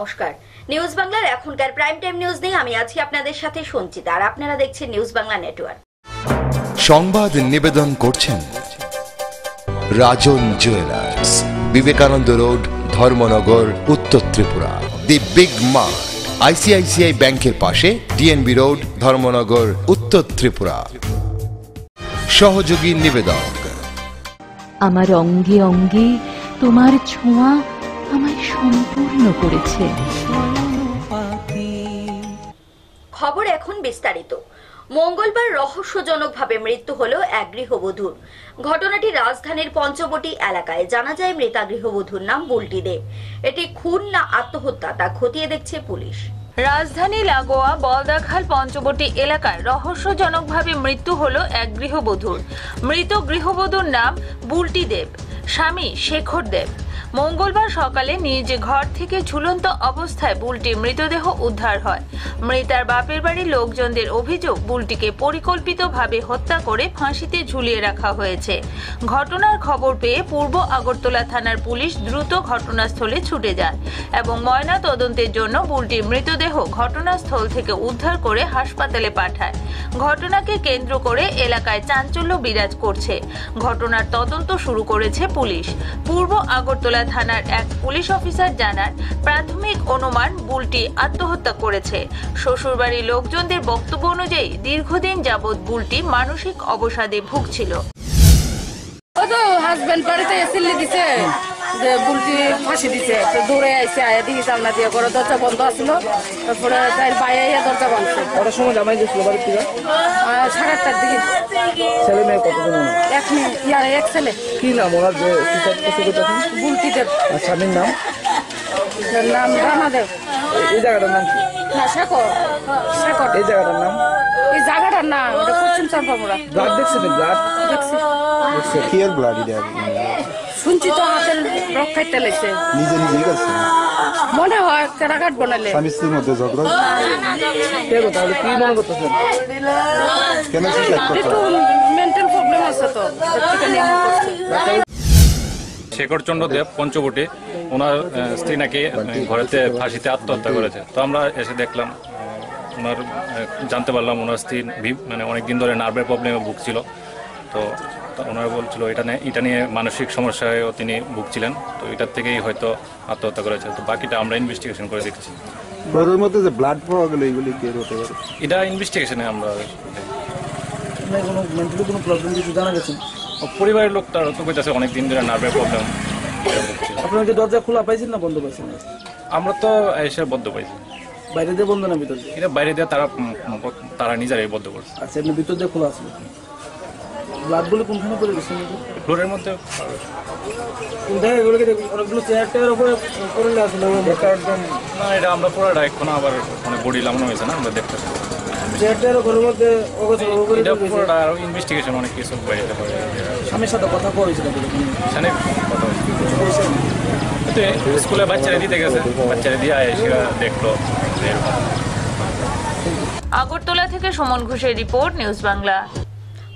নমস্কার, নিউজ বাংলার এখনকার প্রাইম টাইম নিউজ নিয়ে আমি আছি আপনাদের সাথে সঞ্চিতা, আর আপনারা দেখছেন নিউজ বাংলা নেটওয়ার্ক। সংবাদ নিবেদন করছেন রাজন জুয়েলার্স, বিবেকানন্দ রোড, ধর্মনগর, উত্তর Tripura. The big mart, ICICI ব্যাংকের পাশে, ডিএনবি রোড, ধর্মনগর, উত্তর ত্রিপুরা। সহযোগী নিবেদক। আমার অঙ্গে অঙ্গে তোমার ছোঁয়া আমায় সম্পূর্ণ করেছে। খবর এখন বিস্তারিত। মঙ্গলবার রহস্যজনকভাবে মৃত্যু হল এক গৃহবধূর। ঘটনাটি রাজধানীর পঞ্চবটি এলাকায়। জানা যায় মৃতা গৃহবধূর নাম বুলটি দেব। এটি খুন না আত্মহত্যা তা খতিয়ে দেখছে পুলিশ। রাজধানী লাগোয়া বলদাখাল পঞ্চবটি এলাকায় রহস্যজনকভাবে মৃত্যু হলো এক গৃহবধূর। মৃত গৃহবধূর নাম বুলটি দেব, স্বামী শেখর দেব। মঙ্গলবার সকালে নিজ ঘর থেকে ঝুলন্ত অবস্থায় বুলটির মৃতদেহ উদ্ধার হয়। মৃতার বাপের বাড়ির লোকজনদের অভিযোগ, বুলটিকে পরিকল্পিতভাবে হত্যা করে ফাঁসিতে ঝুলিয়ে রাখা হয়েছে। ঘটনার খবর পেয়ে পূর্ব আগরতলা থানার পুলিশ দ্রুত ঘটনাস্থলে ছুটে যায় এবং ময়না তদন্তের জন্য বুলটির মৃতদেহ ঘটনাস্থল থেকে উদ্ধার করে হাসপাতালে পাঠায়। ঘটনাকে কেন্দ্র করে এলাকায় চাঞ্চল্য বিরাজ করছে। ঘটনার তদন্ত শুরু করেছে পুলিশ। পূর্ব আগরতলা থানার এক পুলিশ অফিসার জানান, প্রাথমিক অনুমান বুলটি আত্মহত্যা করেছে। শ্বশুরবাড়ির লোকজনদের বক্তব্য অনুযায়ী দীর্ঘদিন যাবৎ বুলটি মানসিক অবসাদে ভুগছিল। হাজবেন্ড বাড়িতে সিল্লি দিছে যে বুলটি ফাঁসি দিছে, দৌড়ে আইসে আয়া দিকে জানলা দিয়ে ঘরে দরজা বন্ধ আছিল। তারপরে তার বাইরে দরজা বাঁধছে। কটার সময় জামাই গেছিল বাড়ি থেকে? 8:30টার দিকে। ছেলে মেয়ে কতজন? এক ছেলে। কি নাম ওনার যে সুসাইড করছে? বুলটি দেব। আর স্বামীর নাম? নাম রানা দেব। এই জায়গাটার নাম কি? না, শেখর। এই জায়গাটার নাম? এই জায়গাটার নাম এটা পশ্চিম চম্পাপুরা। ব্লাড দেখছেন? ব্লাড দেখছি। কি এর ব্লাড? শুনছি তো হাতের রক্ষাইতে লেগেছে। নিজে নিজেই করছে মনে হয় কেরাঘাট বানালে। স্বামী স্ত্রীর মধ্যে ঝগড়া। তাহলে কি মনে করতেছেন? কেন সুসাইড করতে? একটু মেন্টাল প্রবলেম আছে তো। শেখর চন্দ্র দেব পঞ্চবটি, ওনার স্ত্রী নাকি ঘরেতে ফাঁসিতে আত্মহত্যা করেছে। তো আমরা এসে দেখলাম, ওনার জানতে পারলাম ওনার স্ত্রী মানে অনেকদিন ধরে নার্ভের প্রবলেমে ভুগছিল। তো ওনারা বলছিল এটা নিয়ে মানসিক সমস্যায়ও তিনি ভুগছিলেন। তো এটার থেকেই হয়তো আত্মহত্যা করেছে। তো বাকিটা আমরা ইনভেস্টিগেশন করে দেখছি। ঘরের মধ্যে যে ব্লাড পাওয়া গেল এগুলি কি হতে পারে? এটা ইনভেস্টিগেশনে আমরা কোনো মেন্টালি কোনো প্রবলেম কিছু জানা গেছে? পরিবারের লোক তার তো কইতাছে অনেকদিন ধরে নার্ভের প্রবলেম ভুগছিল। আপনারা কি দরজা খোলা পাইছেন না বন্ধ পাইছেন? আমরা তো এসে বদ্ধ পাইছি। বাইরে দিয়ে বন্ধ না ভিতর দিয়ে? এটা বাইরে দিয়ে তারা নিজেরাই বদ্ধ করছে। আচ্ছা, এমনি ভিতর দিয়ে খোলা আছে। ব্লাডগুলো কোনখানে পড়ে গেছে? ফ্লোরের মধ্যে। কোন জায়গায় এগুলোকে অনেকগুলো চেয়ার টেয়ার উপরে পড়লে আসলে একদম না, এটা আমরা পুরোটা এখন আবার মানে বডি লাগানো হয়েছে না, আমরা দেখতেছি। চেয়ার টেয়ার ঘরের মধ্যে এটা পুরোটা ইনভেস্টিগেশন অনেক কিছু বাইরে হবে। স্বামীর সাথে কথা কয়েছিল স্বামীর কথা হয়েছে, স্কুলে বাচ্চারা দিতে গেছে, বাচ্চারা দিয়ে এসে দেখলো। আগরতলা থেকে সুমন ঘোষের রিপোর্ট, নিউজ বাংলা।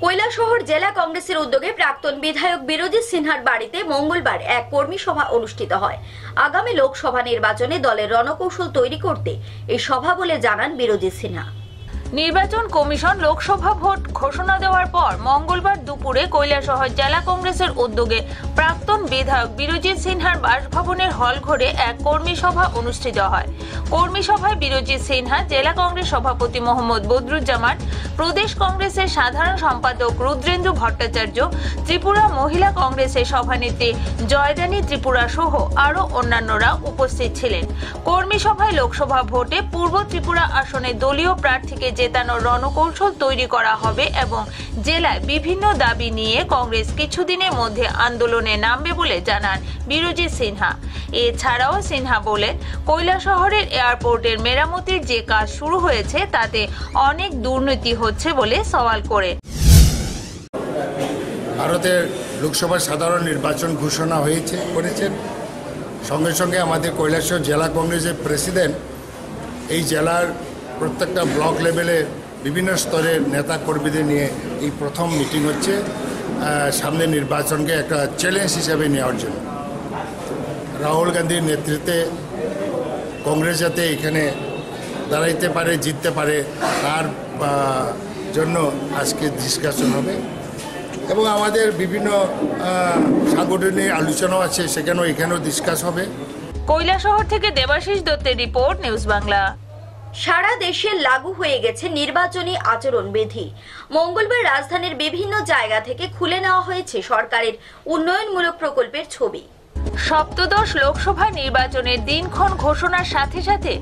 কৈলাসহর জেলা কংগ্রেসের উদ্যোগে প্রাক্তন বিধায়ক বিরোজিৎ সিনহার বাড়িতে মঙ্গলবার এক কর্মী সভা অনুষ্ঠিত হয়। আগামী লোকসভা নির্বাচনে দলের রণকৌশল তৈরি করতে এই সভা বলে জানান বিরোজিৎ সিনহা। নির্বাচন কমিশন লোকসভা ভোট ঘোষণা দেওয়ার পর মঙ্গলবার দুপুরে কৈলাসহর জেলা কংগ্রেসের উদ্যোগে প্রাক্তন বিধায়ক বিরোজিৎ সিনহার বাসভবনের হল ঘরে এক কর্মী সভা অনুষ্ঠিত হয়। কর্মী সভায় বিরোজিৎ সিনহা, জেলা কংগ্রেস সভাপতি মোহাম্মদ বদরুজ্জামান, প্রদেশ কংগ্রেসের সাধারণ সম্পাদক রুদ্রেন্দ্র ভট্টাচার্য, ত্রিপুরা মহিলা কংগ্রেসের সভানেত্রী জয়দানী ত্রিপুরা সহ আরও অন্যান্যরা উপস্থিত ছিলেন। কর্মী সভায় লোকসভা ভোটে পূর্ব ত্রিপুরা আসনে দলীয় প্রার্থীকে জেতানোর রণকৌশল তৈরি করা হবে এবং জেলায় বিভিন্ন দাবি নিয়ে কংগ্রেস কিছুদিনের মধ্যে আন্দোলনে নামবে বলে জানান বিরোজিৎ সিনহা। এছাড়াও সিনহা বলেন, কৈলাসহরের এয়ারপোর্টের মেরামতির যে কাজ শুরু হয়েছে তাতে অনেক দুর্নীতি হচ্ছে বলে সওয়াল করে। ভারতের লোকসভা সাধারণ নির্বাচন ঘোষণা করেছেন। সঙ্গে সঙ্গে আমাদের কৈলাসহর জেলা কংগ্রেসের প্রেসিডেন্ট এই জেলার প্রত্যেকটা ব্লক লেভেলে বিভিন্ন স্তরের নেতা কর্মীদের নিয়ে এই প্রথম মিটিং হচ্ছে সামনে নির্বাচনকে একটা চ্যালেঞ্জ হিসেবে নেওয়ার জন্য। রাহুল গান্ধীর নেতৃত্বে কংগ্রেস যাতে এখানে দাঁড়াইতে পারে, জিততে পারে, তার জন্য আজকে ডিসকাশন হবে এবং আমাদের বিভিন্ন সাংগঠনিক আলোচনাও আছে, সেখানেও এখানেও ডিসকাস হবে। কৈলাসহর থেকে দেবাশিস দত্তের রিপোর্ট, নিউজ বাংলা। সারা দেশে লাগু হয়ে গেছে নির্বাচনী আচরণবিধি। মঙ্গলবার রাজধানীর বিভিন্ন জায়গা থেকে খুলে নেওয়া হয়েছে সরকারের উন্নয়নমূলক প্রকল্পের ছবি। সপ্তদশ লোকসভা নির্বাচনের দিনক্ষণ ঘোষণার সাথে সাথে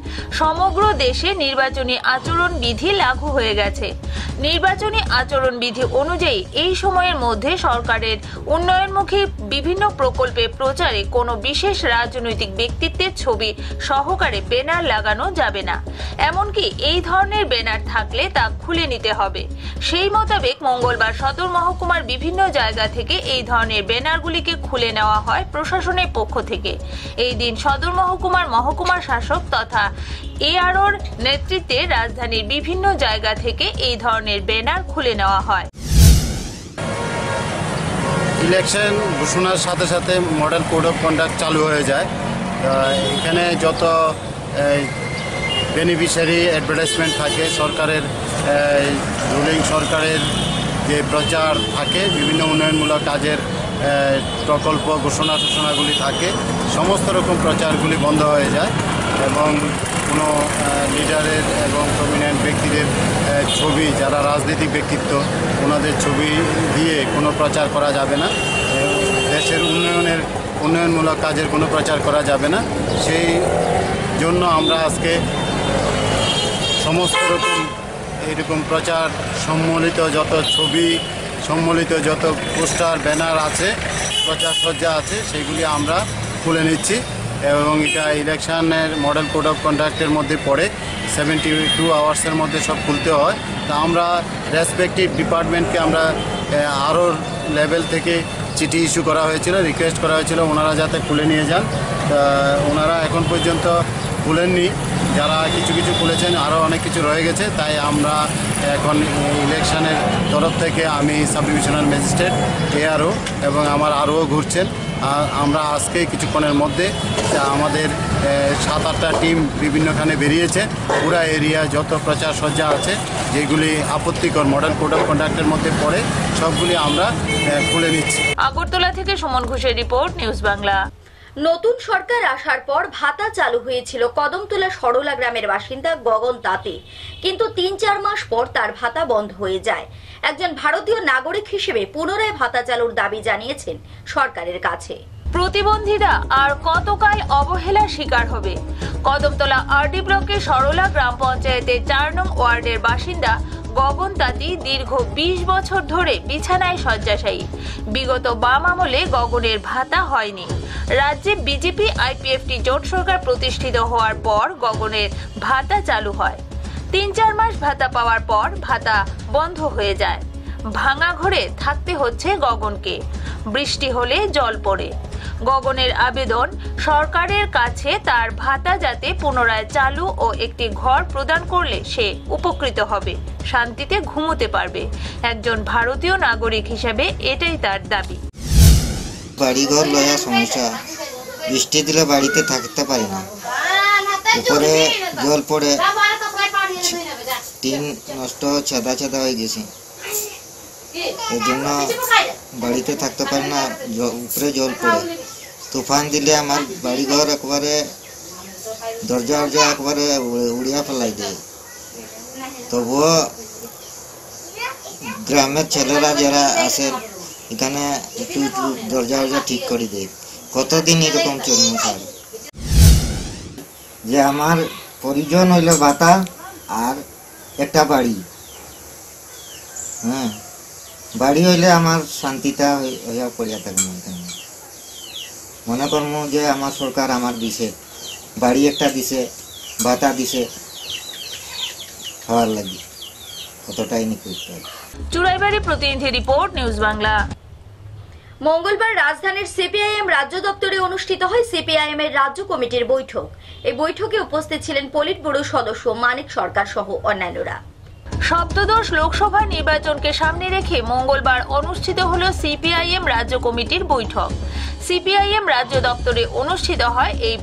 সমগ্র দেশে নির্বাচনী আচরণ বিধি লাগু হয়ে গেছে। নির্বাচনী আচরণ বিধি অনুযায়ী এই সময়ের মধ্যে সরকারের উন্নয়নমুখী বিভিন্ন প্রকল্পে প্রচারে কোনো বিশেষ রাজনৈতিক ব্যক্তিত্বের ছবি সহকারে ব্যানার লাগানো যাবে না। এমনকি এই ধরনের ব্যানার থাকলে তা খুলে নিতে হবে। সেই মোতাবেক মঙ্গলবার সদর মহকুমার বিভিন্ন জায়গা থেকে এই ধরনের ব্যানারগুলিকে খুলে নেওয়া হয় প্রশাসনের পক্ষ থেকে। এই দিন সদর মহকুমার মহকুমা শাসক তথা এআরওর নেতৃত্বে রাজধানীর বিভিন্ন জায়গা থেকে এই ধরনের ব্যানার খুলে নেওয়া হয়। ইলেকশন ঘোষণার সাথে সাথে মডেল কোড অফ কন্ডাক্ট চালু হয়ে যায়। এখানে যত বেনিফিশিয়ারি অ্যাডভার্টাইজমেন্ট থাকে, সরকারের রুলিং সরকারের যে প্রচার থাকে, বিভিন্ন উন্নয়নমূলক কাজের প্রকল্প ঘোষণাগুলি থাকে, সমস্ত রকম প্রচারগুলি বন্ধ হয়ে যায় এবং কোনো লিডারের এবং প্রমিনেন্ট ব্যক্তিদের ছবি, যারা রাজনৈতিক ব্যক্তিত্ব, ওনাদের ছবি দিয়ে কোনো প্রচার করা যাবে না। দেশের উন্নয়নমূলক কাজের কোনো প্রচার করা যাবে না। সেই জন্য আমরা আজকে সমস্ত রকম এইরকম প্রচার সম্মিলিত যত ছবি, সম্মিলিত যত পোস্টার, ব্যানার আছে, প্রচার সজ্জা আছে, সেগুলি আমরা খুলে নিচ্ছি এবং এটা ইলেকশনের মডেল কোড অফ কন্ডাক্টের মধ্যে পড়ে। 72 আওয়ার্সের মধ্যে সব খুলতে হয়। তা আমরা রেসপেক্টিভ ডিপার্টমেন্টকে আমরা আরও লেভেল থেকে চিঠি ইস্যু করা হয়েছিল, রিকোয়েস্ট করা হয়েছিল ওনারা যাতে খুলে নিয়ে যান। ওনারা এখন পর্যন্ত খুলেননি। যারা কিছু কিছু খুলেছেন, আরও অনেক কিছু রয়ে গেছে। তাই আমরা এখন ইলেকশনের তরফ থেকে আমি সাব ডিভিশনাল ম্যাজিস্ট্রেট, এআরও এবং আমার আরও ঘুরছেন। আমরা আজকে কিছুক্ষণের মধ্যে আমাদের 7-8টা টিম বিভিন্নখানে বেরিয়েছে। পুরা এরিয়া যত প্রচার সজ্জা আছে, যেগুলি আপত্তিকর মডেল কোড অফ কন্ডাক্টের মধ্যে পড়ে, সবগুলি আমরা খুলে নিচ্ছি। আগরতলা থেকে সুমন ঘোষের রিপোর্ট, নিউজ বাংলা। নতুন সরকার আসার পর ভাতা চালু হয়েছিল কদমতলা সরলা গ্রামের বাসিন্দা গগন তাঁতি, কিন্তু 3-4 মাস পর তার ভাতা বন্ধ হয়ে যায়। একজন ভারতীয় নাগরিক হিসেবে পুনরায় ভাতা চালুর দাবি জানিয়েছেন সরকারের কাছে। প্রতিবন্ধীরা আর কতকাল অবহেলার শিকার হবে? কদমতলা আরডি ব্লকের সরলা গ্রাম পঞ্চায়েতের 4 নং ওয়ার্ডের বাসিন্দা গগন তাঁতি দীর্ঘ 20 বছর ধরে বিছানায় শয্যাশায়ী। বিগত বাম আমলে গগনের ভাতা হয়নি। রাজ্যে বিজেপি আইপিএফটি জোট সরকার প্রতিষ্ঠিত হওয়ার পর গগনের ভাতা চালু হয়। 3-4 মাস ভাতা পাওয়ার পর ভাতা বন্ধ হয়ে যায়। ভাঙা ঘরে থাকতে হচ্ছে গগনকে। বৃষ্টি হলে জল পড়ে। গগনের আবেদন সরকারের কাছে তার ভাতা যাতে পুনরায় চালু ও একটি ঘর প্রদান করলে সে উপকৃত হবে, শান্তিতে ঘুমোতে পারবে। একজন ভারতীয় নাগরিক হিসেবে এটাই তার দাবি। বাড়িঘর লয়া সমস্যা, বৃষ্টি দিলে বাড়িতে থাকতে পারি না, উপরে জল পড়ে, টিন নষ্ট, ছেদা ছেদা হয়ে গেছে, এই জন্য বাড়িতে থাকতে পারি না, উপরে জল পড়ে। তুফান দিলে আমার বাড়িঘর একবারে দরজা একবারে উড়িয়া ফেলাই দেয়। তবুও গ্রামের ছেলেরা যারা আসেন এখানে একটু দরজা ঠিক করে দেয়। কতদিন এরকম চলবে স্যার? যে আমার পরিজন হইল ভাতা আর একটা বাড়ি, বাড়ি হইলে আমার শান্তিটা হইয়া পড়িয়া থাকবে। মনে করবো যে আমার সরকার আমার দিছে, বাড়ি একটা দিছে, ভাতা দিছে, খাওয়ার লাগি কতটাই নি করতে হয়। চুরাইবাড়ি প্রতিনিধি রিপোর্ট, নিউজ বাংলা। মঙ্গলবার রাজধানীর সিপিআইএম রাজ্য দপ্তরে অনুষ্ঠিত হয় সিপিআইএম এর রাজ্য কমিটির বৈঠক। এই বৈঠকে উপস্থিত ছিলেন পলিট ব্যুরো সদস্য মানিক সরকার সহ অন্যান্যরা। সপ্তদশ লোকসভা নির্বাচনকে সামনে রেখে মঙ্গলবার অনুষ্ঠিত হল সিপিআইএম রাজ্য কমিটির বৈঠক। সিপিআইএম রাজ্য দপ্তরে অনুষ্ঠিত হয় এই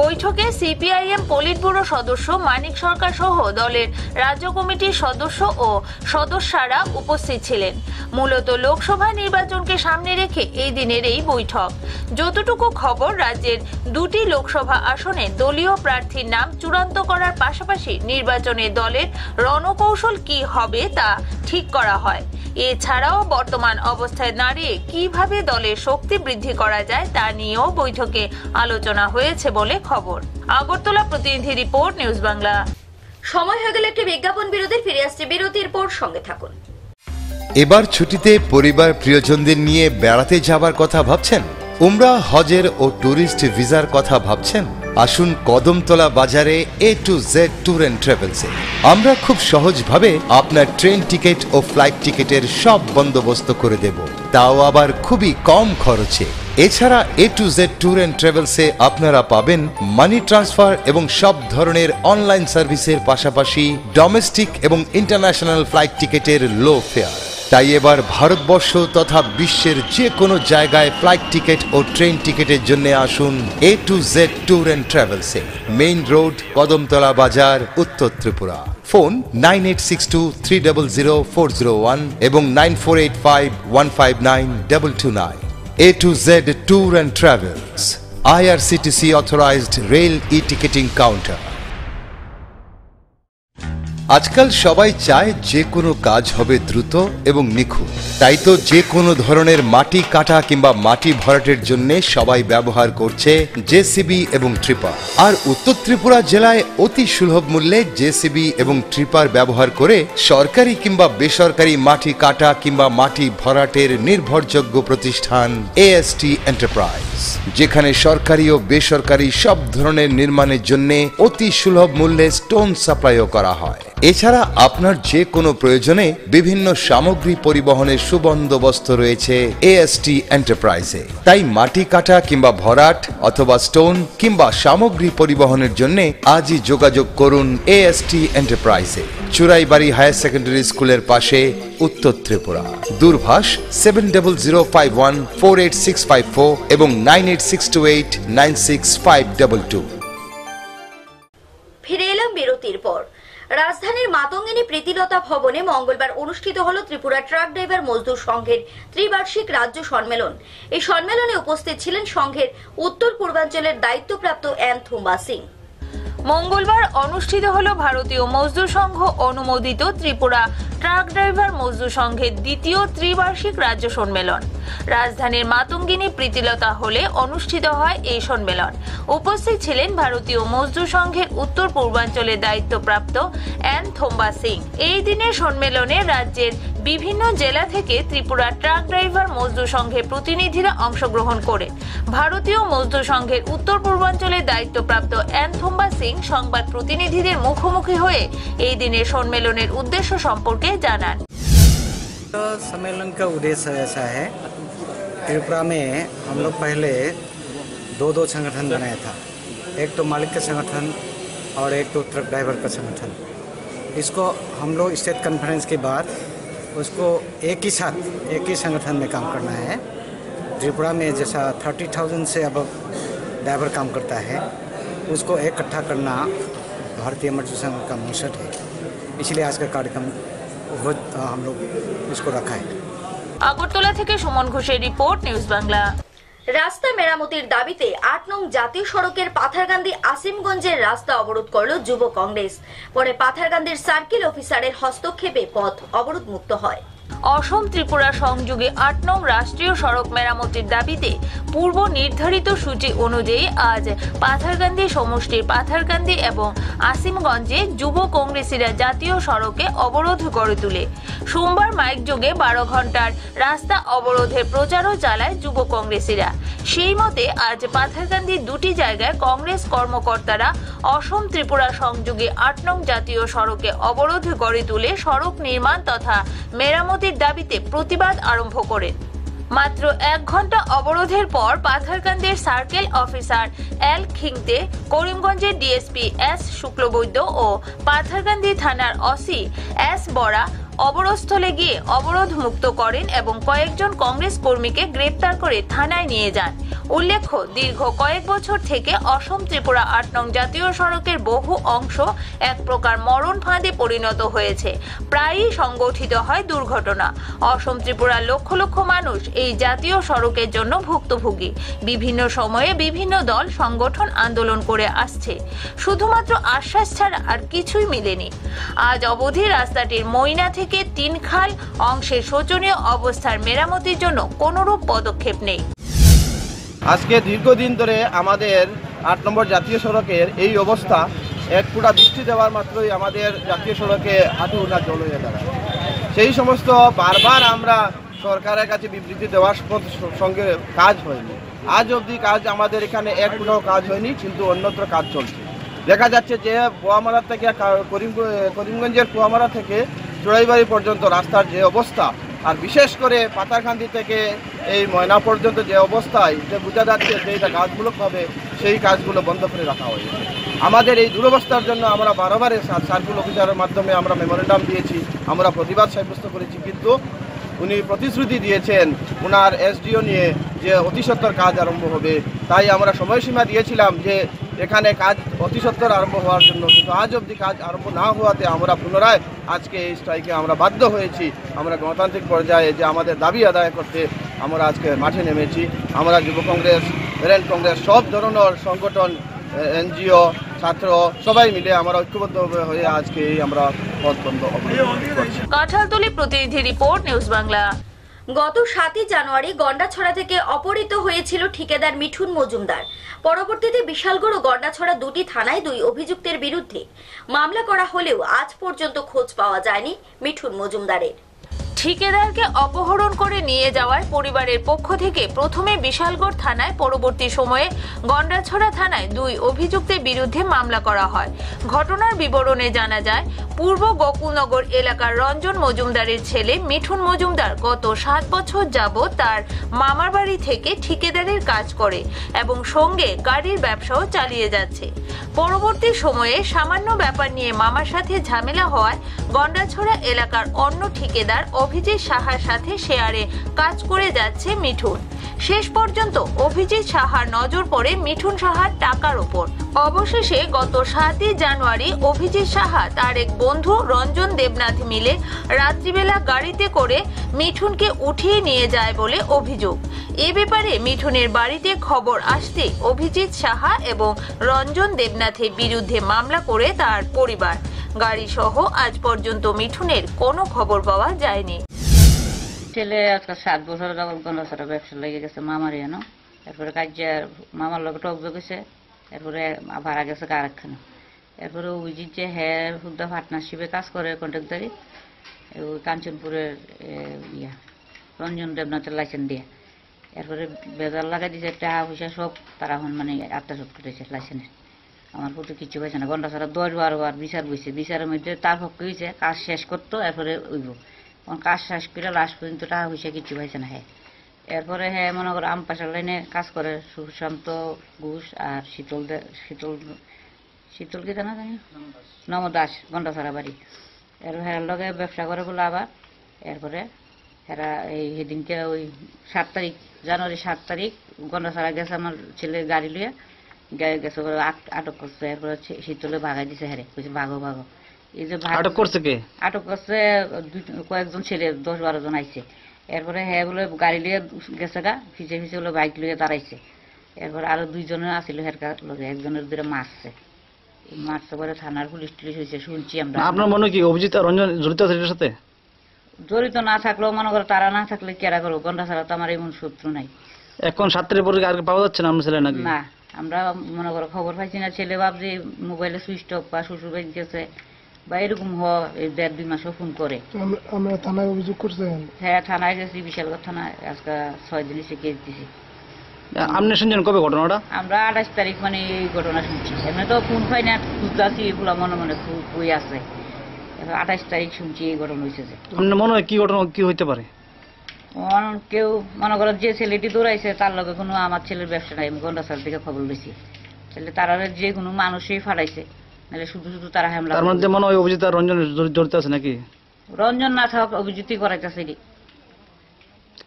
বৈঠকে সিপিআইএম পলিট ব্যুরো সদস্য মানিক সরকার সহ দলের রাজ্য কমিটির সদস্য ও সদস্যরা উপস্থিত ছিলেন। মূলত লোকসভা নির্বাচনকে সামনে রেখে এই দিনের এই বৈঠক। যতটুকু খবর, রাজ্যের 2টি লোকসভা আসনে দলীয় প্রার্থীর নাম চূড়ান্ত করার পাশাপাশি নির্বাচনে দলের রণকৌশল কি হবে তা ঠিক করা হয়। এছাড়াও বর্তমান অবস্থায় দাঁড়িয়ে কিভাবে দলের শক্তি বৃদ্ধি করা যায় তা নিয়েও বৈঠকে আলোচনা হয়েছে বলে খবর। আগরতলা প্রতিনিধি রিপোর্ট, নিউজ বাংলা। সময় হয়ে গেল একটি বিজ্ঞাপন বিরতির। ফিরে আসছে বিরতির পর, সঙ্গে থাকুন। এবার ছুটিতে পরিবার প্রিয়জনদের নিয়ে বেড়াতে যাবার কথা ভাবছেন? উমরা, হজের ও ট্যুরিস্ট ভিসার কথা ভাবছেন? আসুন কদমতলা বাজারে A to Z tour and ট্রাভেলসে। আমরা খুব সহজভাবে আপনার ট্রেন টিকিট ও ফ্লাইট টিকিটের সব বন্দোবস্ত করে দেব, তাও আবার খুবই কম খরচে। এছাড়া A to Z tour and ট্রাভেলসে আপনারা পাবেন মানি ট্রান্সফার এবং সব ধরনের অনলাইন সার্ভিসের পাশাপাশি ডোমেস্টিক এবং ইন্টারন্যাশনাল ফ্লাইট টিকিটের লো ফেয়ার। তাই এবার ভারতবর্ষ তথা বিশ্বের যে কোনো জায়গায় ফ্লাইট টিকিট ও ট্রেন টিকিটের জন্য আসুন A to Z tour and ট্রাভেলসে, main road, Kadamtala Bazar, Uttar Tripura. Phone 9862300401 এবং 9485159229। A to Z tour and travels, IRCTC authorised rail e-ticketing counter. আজকাল সবাই চায় যে কোনো কাজ হবে দ্রুত এবং নিখুঁত। তাই তো যে কোনো ধরনের মাটি কাটা কিংবা মাটি ভরাটের জন্য সবাই ব্যবহার করছে জেসিবি এবং ট্রিপার। আর উত্তর ত্রিপুরা জেলায় অতি সুলভ মূল্যে জেসিবি এবং ট্রিপার ব্যবহার করে সরকারি কিংবা বেসরকারি মাটি কাটা কিংবা মাটি ভরাটের নির্ভরযোগ্য প্রতিষ্ঠান AST এন্টারপ্রাইজ, যেখানে সরকারি ও বেসরকারি সব ধরনের নির্মাণের জন্য অতি সুলভ মূল্যে স্টোন সাপ্লাইও করা হয়। এছাড়া আপনার যে কোনো প্রয়োজনে বিভিন্ন সামগ্রী পরিবহনের সুবন্দোবস্ত রয়েছে AST এন্টারপ্রাইজে। তাই মাটি কাটা কিংবা ভরাট অথবা স্টোন কিংবা সামগ্রী পরিবহনের জন্য আজই যোগাযোগ করুন AST এন্টারপ্রাইজে, চুরাইবাড়ি হায়ার সেকেন্ডারি স্কুলের পাশে, উত্তর ত্রিপুরা। দূরভাষ 7005148654 এবং 9862896522। ফিরে এলাম বিরতির পর। রাজধানীর মাতঙ্গিনী প্রীতিলতা ভবনে মঙ্গলবার অনুষ্ঠিত হল ত্রিপুরা ট্রাক ড্রাইভার মজদুর সংঘের ত্রিবার্ষিক রাজ্য সম্মেলন। এই সম্মেলনে উপস্থিত ছিলেন সংঘের উত্তর পূর্বাঞ্চলের দায়িত্বপ্রাপ্ত এন থুম্বা সিং। মঙ্গলবার অনুষ্ঠিত হল ভারতীয় মজদুর সংঘ অনুমোদিত ত্রিপুরা ট্রাক ড্রাইভার মজদুর সংঘের দ্বিতীয় ত্রিবার্ষিক রাজ্য সম্মেলন। রাজধানীর মাতঙ্গিনী প্রীতিলতা হলে অনুষ্ঠিত হয় এই সম্মেলন। উপস্থিত ছিলেন ভারতীয় মজদুর সংঘের উত্তর পূর্বাঞ্চলের দায়িত্বপ্রাপ্ত এন থোম্বা সিং। এই দিনের সম্মেলনে রাজ্যের বিভিন্ন জেলা থেকে ত্রিপুরা ট্রাক ড্রাইভার মজদুর সংঘের প্রতিনিধিরা অংশগ্রহণ করে ভারতীয় মজদুর সংঘের উত্তর পূর্বাঞ্চলের দায়িত্বপ্রাপ্ত এন থোম্বা সিং সংবাদ প্রতিনিধিদের মুখোমুখি হয়ে এই দিনের সম্মেলনের উদ্দেশ্য সম্পর্কে জানান। सम्मेलन का उद्देश्य ऐसा है, त्रिपुरा में हम लोग पहले दो संगठन बनाया था, एक तो मालिक का संगठन और एक तो ट्रक ड्राइवर का संगठन। इसको हम लोग स्टेट कॉन्फ्रेंस के बाद उसको एक ही साथ एक ही संगठन में काम करना है। त्रिपुरा में जैसा 30,000 से अब ड्राइवर काम करता है, उसको इकट्ठा करना भारतीय मजदूर संघ का मकसद है। इसलिए आज का कार्यक्रम हम लोग इसको रखा है। আগরতলা থেকে সুমন ঘোষের রিপোর্ট, নিউজ বাংলা। রাস্তা মেরামতির দাবিতে 8 নং জাতীয় সড়কের পাথারকান্দি আসিমগঞ্জের রাস্তা অবরোধ করল যুব কংগ্রেস। পরে পাথারকান্দির সার্কেল অফিসারের হস্তক্ষেপে পথ অবরোধ মুক্ত হয়। অসম ত্রিপুরা সংযোগে 8 নং রাষ্ট্রীয় সড়ক মেরামতির দাবিতে পূর্ব নির্ধারিত সূচি অনুযায়ী আজ পাথারকান্দি সমষ্টির পাথারকান্দি এবং আসিমগঞ্জে যুব কংগ্রেসীরা জাতীয় সড়কে অবরোধ গড়ে তুলে সোমবার মাইক যোগে 12 ঘন্টার রাস্তা অবরোধের প্রচারও চালায় যুব কংগ্রেসীরা। সেই মতে আজ পাথারকান্দির দুটি জায়গায় কংগ্রেস কর্মকর্তারা অসম ত্রিপুরা সংযোগে 8 নং জাতীয় সড়কে অবরোধ গড়ে তুলে সড়ক নির্মাণ তথা মেরামতির দাবিতে প্রতিবাদ আরম্ভ করেন। মাত্র 1 ঘন্টা অবরোধের পর পাথারকান্দির সার্কেল অফিসার এল খিংতে, করিমগঞ্জের ডিএসপি এস শুক্লবৈদ্য ও পাথারকান্দি থানার ওসি এস বরা অবরোধস্থলে গিয়ে অবরোধ মুক্ত করেন এবং কয়েকজন কংগ্রেস কর্মীকে গ্রেপ্তার করে থানায় নিয়ে যান। উল্লেখ্য, দীর্ঘ কয়েক বছর থেকে অসম ত্রিপুরা ৮ নং জাতীয় সড়কের বহু অংশ এক প্রকার মরণ ফাঁদে পরিণত হয়েছে। প্রায়ই সংঘটিত হয় দুর্ঘটনা। অসম ত্রিপুরার লক্ষ লক্ষ মানুষ এই জাতীয় সড়কের জন্য ভুক্তভোগী। বিভিন্ন সময়ে বিভিন্ন দল সংগঠন আন্দোলন করে আসছে, শুধুমাত্র আশ্বাস ছাড়া আর কিছুই মিলেনি। আজ অবধি রাস্তাটির ময়না থেকে তিনখাল অংশের শোচনীয় অবস্থার মেরামতির জন্য কোনরূপ পদক্ষেপ নেই। আজকে দীর্ঘদিন ধরে আমাদের ৮ নম্বর জাতীয় সড়কের এই অবস্থা, এক ফোঁটা বৃষ্টি দেওয়ার মাত্রই আমাদের জাতীয় সড়কে হাঁটু না জল হয়ে দাঁড়ায়। সেই সমস্ত বারবার আমরা সরকারের কাছে বিবৃতি দেওয়ার সঙ্গে কাজ হয়নি। আজ অবধি কাজ আমাদের এখানে এক ফোঁটাও কাজ হয়নি, কিন্তু অন্যত্র কাজ চলছে। দেখা যাচ্ছে যে পোয়ামারা থেকে করিমগঞ্জের পোয়ামারা থেকে চড়াইবাড়ি পর্যন্ত রাস্তার যে অবস্থা, আর বিশেষ করে পাতারকান্দি থেকে এই ময়না পর্যন্ত যে অবস্থায় যে বোঝা যাচ্ছে যে এটা কাজগুলো হবে, সেই কাজগুলো বন্ধ করে রাখা হয়েছে। আমাদের এই দুরবস্থার জন্য আমরা বারবার সার্কুল অফিসারের মাধ্যমে আমরা মেমোরেন্ডাম দিয়েছি, আমরা প্রতিবাদ সাব্যস্ত করেছি, কিন্তু উনি প্রতিশ্রুতি দিয়েছেন ওনার এসডিও নিয়ে যে অতি সত্বর কাজ আরম্ভ হবে। তাই আমরা সময়সীমা দিয়েছিলাম যে এখানে কাজ অতি সত্বর আরম্ভ হওয়ার জন্য, কিন্তু আজ অবধি কাজ আরম্ভ না হওয়াতে আমরা পুনরায় আজকে এই স্ট্রাইকে আমরা বাধ্য হয়েছি। আমরা গণতান্ত্রিক পর্যায়ে যে আমাদের দাবি আদায় করতে আমরা আজকে মাঠে নেমেছি। আমরা যুব কংগ্রেস, প্যারেন্ট কংগ্রেস, সব ধরনের সংগঠন, এনজিও, ছাত্র সবাই মিলে আমরা ঐক্যবদ্ধ হয়ে আজকে আমরা পথ বন্ধ করছি। কাঁঠালতলী প্রতিনিধি রিপোর্ট, নিউজ বাংলা। গত 7 জানুয়ারি গন্ডাছড়া থেকে অপহৃত হয়েছিল ঠিকাদার মিঠুন মজুমদার। পরবর্তীতে বিশালগড় ও গন্ডাছড়া দুটি থানায় 2 অভিযুক্তের বিরুদ্ধে মামলা করা হলেও আজ পর্যন্ত খোঁজ পাওয়া যায়নি মিঠুন মজুমদারের। ঠিকাদারকে অপহরণ করে নিয়ে যাওয়ার পরিবারের পক্ষ থেকে প্রথমে বিশালগড় থানায়, পরবর্তী সময়ে গন্ডাছড়া থানায় 2 অভিযুক্তের বিরুদ্ধে মামলা করা হয়। ঘটনার বিবরণে জানা যায়, পূর্ব গোকুলনগর এলাকার রঞ্জন মজুমদারের ছেলে মিঠুন মজুমদার গত 7 বছর যাবৎ তার মামার বাড়ি থেকে ঠিকাদারের কাজ করে এবং সঙ্গে গাড়ির ব্যবসাও চালিয়ে যাচ্ছে। পরবর্তী সময়ে সামান্য ব্যাপার নিয়ে মামার সাথে ঝামেলা হওয়ায় গন্ডাছড়া এলাকার অন্য ঠিকাদার অভিজিৎ সাহার সাথে শেয়ারে কাজ করে যাচ্ছে মিঠুন। শেষ পর্যন্ত অভিজিৎ সাহার নজর পড়ে মিঠুন সাহার টাকার উপর। অবশেষে গত 7 জানুয়ারি অভিজিৎ সাহা তার এক বন্ধু রঞ্জন দেবনাথ মিলে রাত্রিবেলা গাড়িতে করে মিঠুনকে উঠিয়ে নিয়ে যায় বলে অভিযোগ। এ ব্যাপারে মিঠুনের বাড়িতে খবর আসতে অভিজিৎ সাহা এবং রঞ্জন দেবনাথের বিরুদ্ধে মামলা করে তার পরিবার। গাড়ি সহ আজ পর্যন্ত মিঠুনের কোনো খবর পাওয়া যায়নি। ছেলে আজকে 7 বছর যাবত গন্ডাছড়া ব্যবসা লেগে গেছে মামার এনো, এরপরে কাজের মামার লগে টক গেছে, এরপরে ভাড়া গেছে কারখানা। এরপরে অভিজিৎ যে হ্যাঁ হুদ্দা পার্টনারশিপে কাজ করে কন্ট্রাক্টারি, ওই কাঞ্চনপুরের রঞ্জন দেবনাথের লাইসেন্স দিয়ে, এরপরে বেজার লাগাই দিয়েছে টাকা পয়সা সব তারা এখন মানে আত্মসাৎ করেছে লাইসেন্সের। আমার প্রতি কিছু পাইছে না। গন্ডাছড়া 10-12 বার বিচার বইছে, বিচারের মধ্যে তার পক্ষে হয়েছে কাজ শেষ করতো, এরপরে উইব কাজ শেষ করে লাস্ট পর্যন্ত টাকা পয়সা কিছু পাইছে না। হ্যাঁ এরপরে হ্যাঁ মনে করো আমপাশার লাইনে কাজ করে সুশান্ত ঘোষ আর শীতল কি জানা জানি নম দাস গন্ডাছড়া বাড়ি। এর হেরার লগে ব্যবসা করে বলে আবার। এরপরে হেরা এই সেদিনকে ওই 7 তারিখ জানুয়ারি 7 তারিখ গন্ডাছড়া গেছে আমার ছেলে গাড়ি লিয়ে গেছে, আটক করছে। এরপরে শীতলে ভাগাই দিছে, হেরে কইছে ভাগো। এই যে আটক করছে কে? আটক করছে কয়েকজন ছেলে, 10-12 জন আইছে। এরপরে হ্যাঁ বলে গাড়ি লিয়ে গেছে গা, ফিচে বলে বাইক লিয়ে দাঁড়াইছে। এরপরে আরো 2 জনের আসিল হেরকার লগে, একজনের দুটো মারছে পরে থানার পুলিশ টুলিশ হয়েছে শুনছি আমরা। আপনার মনে কি অভিজিৎ আর রঞ্জন জড়িত আছে এর সাথে? জড়িত না থাকলেও মনে করো তারা না থাকলে কেরা করবো, গন্ডাছড়া তো আমার এমন শত্রু নাই। এখন 7 তারিখ পরে আর পাওয়া যাচ্ছে না আপনার ছেলে নাকি? না, আমরা মনে করো খবর পাইছি না। ছেলে ভাবছি মোবাইলে সুইচ অফ বা শ্বশুর বাড়ি গেছে বা এরকম হয়, 1.5-2 মাসও ফোন করে। আমরা থানায় অভিযোগ করছেন? হ্যাঁ থানায় গেছি, বিশালগড় থানায় আজকে 6 দিন এসে কেস দিছি। আপনি শুনছেন কবে ঘটনাটা? আমরা 28 তারিখ মানে এই ঘটনা শুনছি। এমনি তো ফোন পাই না, খুঁজতে এগুলো মনে মনে কই আছে। 28 তারিখ শুনছি এই ঘটনা হয়েছে। আপনার মনে হয় কি ঘটনা কি হইতে পারে? কেউ মনে করো যে ছেলেটি দৌড়াইছে তার লগে কোনো আমার ছেলের ব্যবসা নাই। আমি গন্ডাছড়া থেকে খবর লইছি, তাহলে তারা যে কোনো মানুষই ফাটাইছে, নাহলে শুধু তারা হামলা। তার মধ্যে মনে হয় অভিজিৎ আর রঞ্জন জড়িত আছে নাকি? রঞ্জন না থাক অভিযুক্তি করাইতেছে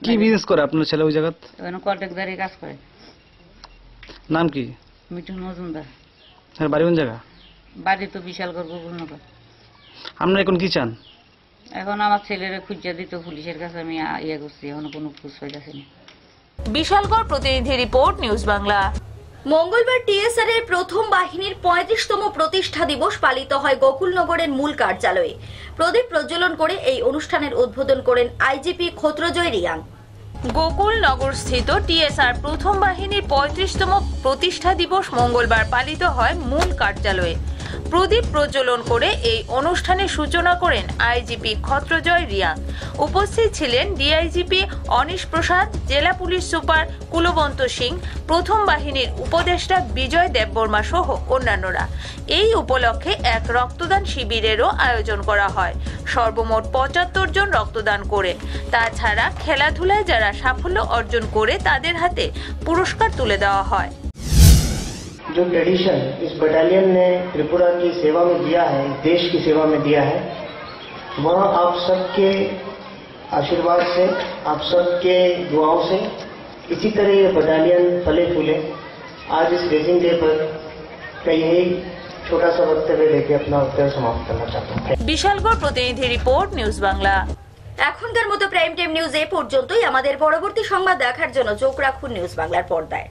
কি বিজনেস করে আপনার ছেলে ওই জায়গাত? কন্ট্রাক্টদারি কাজ করে। নাম কি? মিঠুন মজুমদার। আর বাড়ি কোন জায়গা? বাড়ি তো বিশালগড় গোকুলনগর। আপনারা এখন কি চান? এখন আমার ছেলেরে খুঁজে দিত পুলিশের কাছে, আমি ইয়ে করছি, এখন কোনো খোঁজ পাইতেছি না। বিশালগড় প্রতিনিধি রিপোর্ট, নিউজ বাংলা। মঙ্গলবার টিএসআর এর প্রথম বাহিনীর 35তম প্রতিষ্ঠা দিবস পালিত হয় গোকুলনগরের মূল কার্যালয়ে। প্রদীপ প্রজ্বলন করে এই অনুষ্ঠানের উদ্বোধন করেন আইজিপি ক্ষত্রজয় রিয়াং। গোকুলনগর স্থিত টিএসআর প্রথম বাহিনীর 35তম প্রতিষ্ঠা দিবস মঙ্গলবার পালিত হয় মূল কার্যালয়ে। প্রদীপ প্রজ্বলন করে এই অনুষ্ঠানের সূচনা করেন আইজিপি ক্ষত্রজয় রিয়াং। উপস্থিত ছিলেন ডিআইজিপি অনিশ প্রসাদ, জেলা পুলিশ সুপার কুলবন্ত সিং, প্রথম বাহিনীর উপদেষ্টা বিজয় দেববর্মা সহ অন্যান্যরা। এই উপলক্ষে এক রক্তদান শিবিরেরও আয়োজন করা হয়। সর্বমোট 75 জন রক্তদান করেন। তাছাড়া খেলাধুলায় যারা সাফল্য অর্জন করে তাদের হাতে পুরস্কার তুলে দেওয়া হয়। जो ट्रेडिशन इस बटालियन ने त्रिपुरा की सेवा में दिया है, देश की सेवा में दिया है, वह आप सबके आशीर्वाद से, आप सबके दुआओं से इसी तरह ये बटालियन फले फूले। आज इस रेजिंग डे पर मैं यही छोटा सा वक्तव्य लेके अपना वक्तव्य समाप्त करना चाहता हूँ। বিশালগড় প্রতিনিধি রিপোর্ট, নিউজ বাংলা। এখনকার মতো প্রাইম টাইম নিউজ এ পর্যন্তই। আমাদের পরবর্তী সংবাদ দেখার জন্য চোখ রাখুন নিউজ বাংলার পর্দায়।